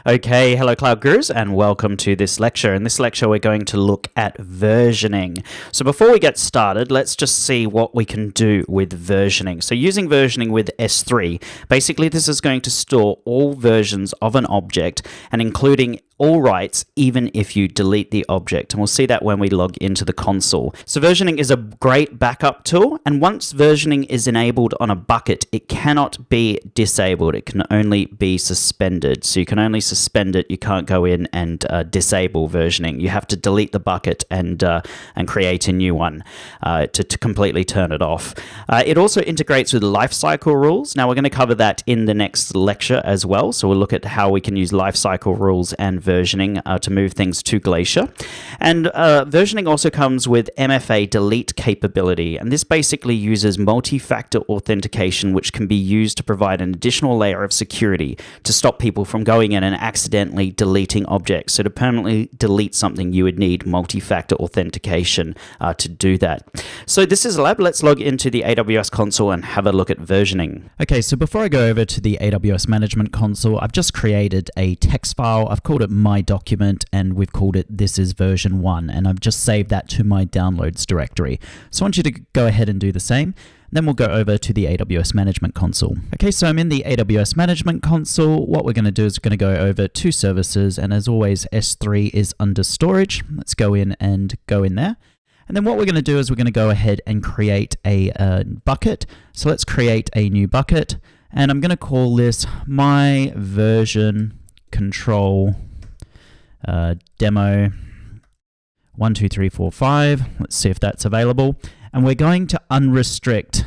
Okay, hello Cloud Gurus and welcome to this lecture. In this lecture we're going to look at versioning. So before we get started, let's just see what we can do with versioning. So using versioning with S3, basically this is going to store all versions of an object and including all writes even if you delete the object, and we'll see that when we log into the console. So versioning is a great backup tool, and once versioning is enabled on a bucket, it cannot be disabled. It can only be suspended. So you can only suspend it. You can't go in and disable versioning. You have to delete the bucket and create a new one to completely turn it off. It also integrates with lifecycle rules. Now we're going to cover that in the next lecture as well. So we'll look at how we can use lifecycle rules and versioning to move things to Glacier. And versioning also comes with MFA delete capability, and this basically uses multi-factor authentication, which can be used to provide an additional layer of security to stop people from going in and accidentally deleting objects. So to permanently delete something, you would need multi-factor authentication to do that. So this is Lab. Let's log into the AWS console and have a look at versioning. Okay, so before I go over to the AWS management console, I've just created a text file. I've called it my document, and we've called it this is version 1, and I've just saved that to my downloads directory. So I want you to go ahead and do the same. Then we'll go over to the AWS management console. Okay, so I'm in the AWS management console. What we're going to do is we're going to go over to services, and as always, S3 is under storage. Let's go in and go in there. And then what we're going to do is we're going to go ahead and create a bucket. So let's create a new bucket, and I'm going to call this my version control demo 1, 2, 3, 4, 5. Let's see if that's available. And we're going to unrestrict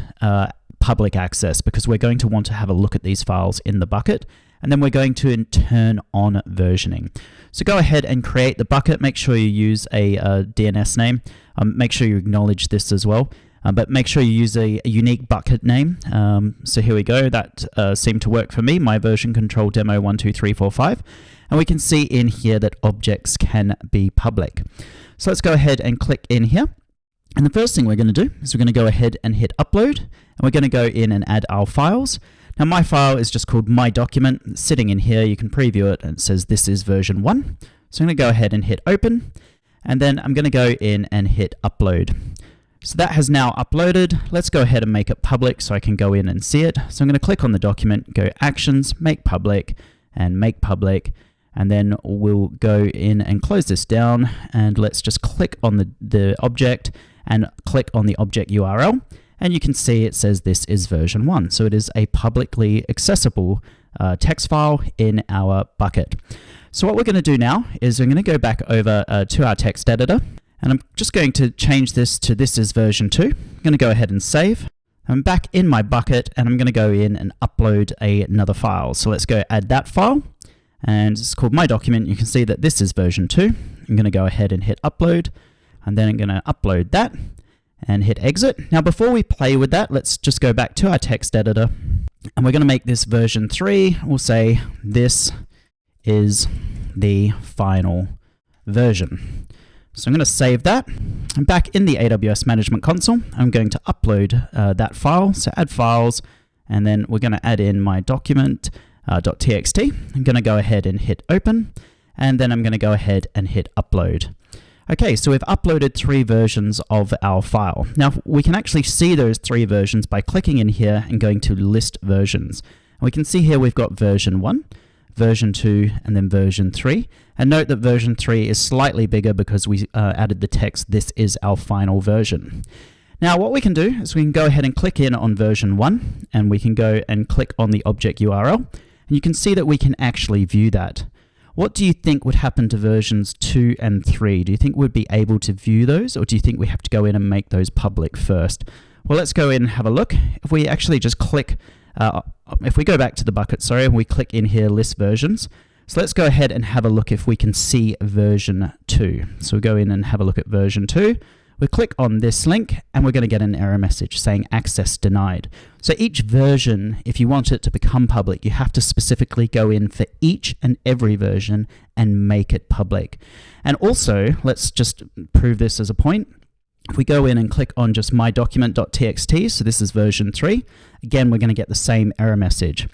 public access because we're going to want to have a look at these files in the bucket. And then we're going to turn on versioning. So go ahead and create the bucket. Make sure you use a DNS name. Make sure you acknowledge this as well. But make sure you use a unique bucket name. So here we go. That seemed to work for me. My version control demo 1, 2, 3, 4, 5. And we can see in here that objects can be public. So let's go ahead and click in here. And the first thing we're going to do is we're going to go ahead and hit upload. And we're going to go in and add our files. Now my file is just called my document. It's sitting in here. You can preview it, and it says this is version 1. So I'm going to go ahead and hit open. And then I'm going to go in and hit upload. So that has now uploaded. Let's go ahead and make it public so I can go in and see it. So I'm going to click on the document, go actions, make public, and make public. And then we'll go in and close this down, and let's just click on the object and click on the object URL. And you can see it says this is version 1. So it is a publicly accessible text file in our bucket. So what we're going to do now is we're going to go back over to our text editor, and I'm just going to change this to this is version 2. I'm going to go ahead and save. I'm back in my bucket, and I'm going to go in and upload another file. So let's go add that file. And it's called my document. You can see that this is version 2. I'm going to go ahead and hit upload, and then I'm going to upload that and hit exit. Now before we play with that, let's just go back to our text editor, and we're going to make this version 3. We'll say this is the final version. So I'm going to save that. I'm back in the AWS management console. I'm going to upload that file. So add files, and then we're going to add in my document .txt. I'm going to go ahead and hit open, and then I'm going to go ahead and hit upload. Okay, so we've uploaded 3 versions of our file. Now we can actually see those 3 versions by clicking in here and going to list versions. And we can see here we've got version 1, version 2, and then version 3. And note that version 3 is slightly bigger because we added the text, this is our final version. Now what we can do is we can go ahead and click in on version 1, and we can go and click on the object URL. And you can see that we can actually view that. What do you think would happen to versions 2 and 3? Do you think we'd be able to view those, or do you think we have to go in and make those public first? Well, let's go in and have a look. If we actually just click, if we go back to the bucket, sorry, and we click in here, list versions. So let's go ahead and have a look if we can see version 2. So we go in and have a look at version 2. We click on this link, and we're going to get an error message saying access denied. So each version, if you want it to become public, you have to specifically go in for each and every version and make it public. And also, let's just prove this as a point. If we go in and click on just my document.txt, so this is version 3, again, we're going to get the same error message.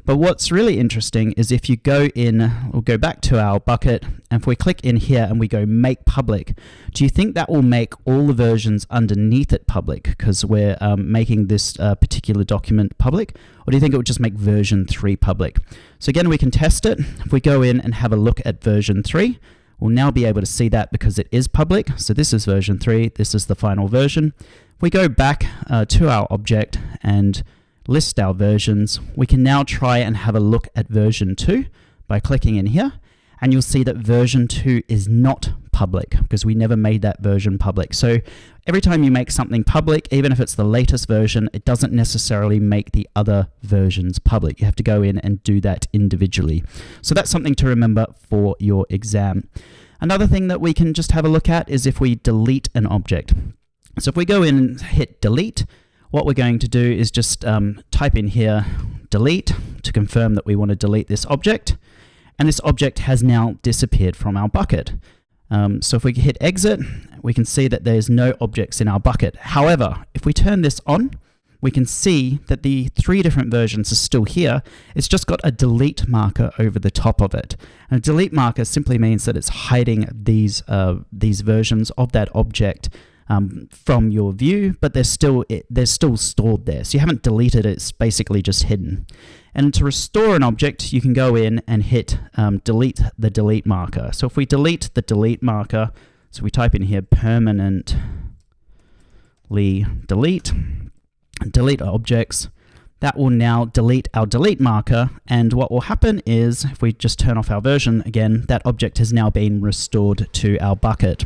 But what's really interesting is if you go in, we'll go back to our bucket, and if we click in here and we go make public, do you think that will make all the versions underneath it public because we're making this particular document public? Or do you think it would just make version 3 public? So again, we can test it. If we go in and have a look at version 3, we'll now be able to see that because it is public. So this is version 3, this is the final version. If we go back to our object and list our versions, we can now try and have a look at version 2 by clicking in here, and you'll see that version 2 is not public because we never made that version public. So every time you make something public, even if it's the latest version, it doesn't necessarily make the other versions public. You have to go in and do that individually. So that's something to remember for your exam. Another thing that we can just have a look at is if we delete an object. So if we go in and hit delete, what we're going to do is just type in here delete to confirm that we want to delete this object, and this object has now disappeared from our bucket. So if we hit exit, we can see that there's no objects in our bucket. However, if we turn this on, we can see that the 3 different versions are still here. It's just got a delete marker over the top of it. And a delete marker simply means that it's hiding these versions of that object from your view, but they're still stored there. So you haven't deleted it, it's basically just hidden. And to restore an object, you can go in and hit delete the delete marker. So if we delete the delete marker, so we type in here permanently delete objects, that will now delete our delete marker, and what will happen is if we just turn off our version again, that object has now been restored to our bucket.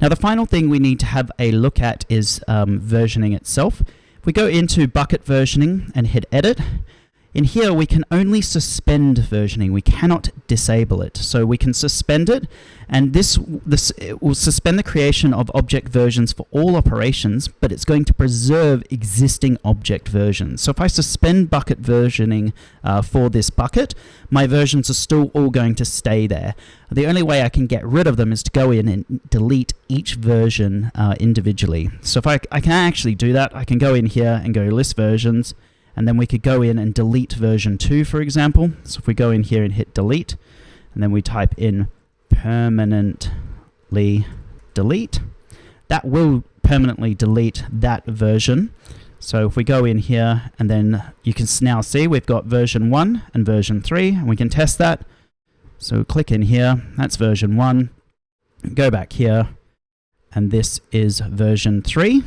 Now the final thing we need to have a look at is versioning itself. If we go into bucket versioning and hit edit, in here we can only suspend versioning, we cannot disable it. So we can suspend it, and this it will suspend the creation of object versions for all operations, but it's going to preserve existing object versions. So if I suspend bucket versioning for this bucket, my versions are still all going to stay there. The only way I can get rid of them is to go in and delete each version individually. So if I can actually do that, I can go in here and go list versions, and then we could go in and delete version 2, for example. So if we go in here and hit delete, and then we type in permanently delete, that will permanently delete that version. So if we go in here, and then you can now see we've got version 1 and version 3, and we can test that. So click in here, that's version 1, go back here, and this is version 3.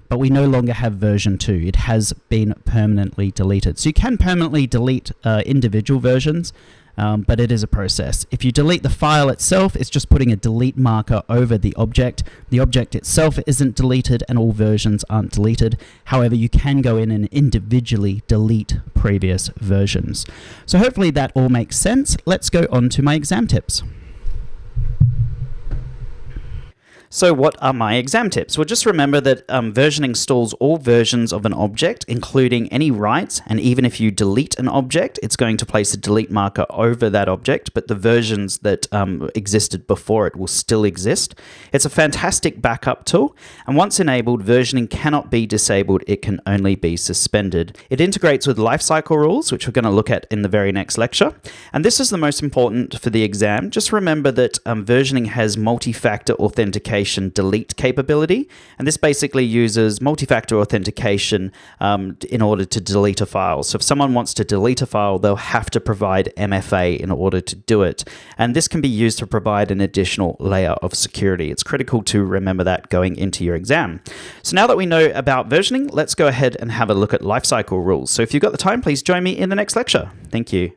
But we no longer have version 2. It has been permanently deleted. So you can permanently delete individual versions, but it is a process. If you delete the file itself, it's just putting a delete marker over the object. The object itself isn't deleted, and all versions aren't deleted. However, you can go in and individually delete previous versions. So hopefully that all makes sense. Let's go on to my exam tips. So what are my exam tips? Well, just remember that versioning stores all versions of an object, including any writes, and even if you delete an object, it's going to place a delete marker over that object, but the versions that existed before it will still exist. It's a fantastic backup tool, and once enabled, versioning cannot be disabled, it can only be suspended. It integrates with lifecycle rules, which we're going to look at in the very next lecture, and this is the most important for the exam. Just remember that versioning has multi-factor authentication delete capability, and this basically uses multi-factor authentication in order to delete a file. So if someone wants to delete a file, they'll have to provide MFA in order to do it, and this can be used to provide an additional layer of security. It's critical to remember that going into your exam. So now that we know about versioning, let's go ahead and have a look at lifecycle rules. So if you've got the time, please join me in the next lecture. Thank you.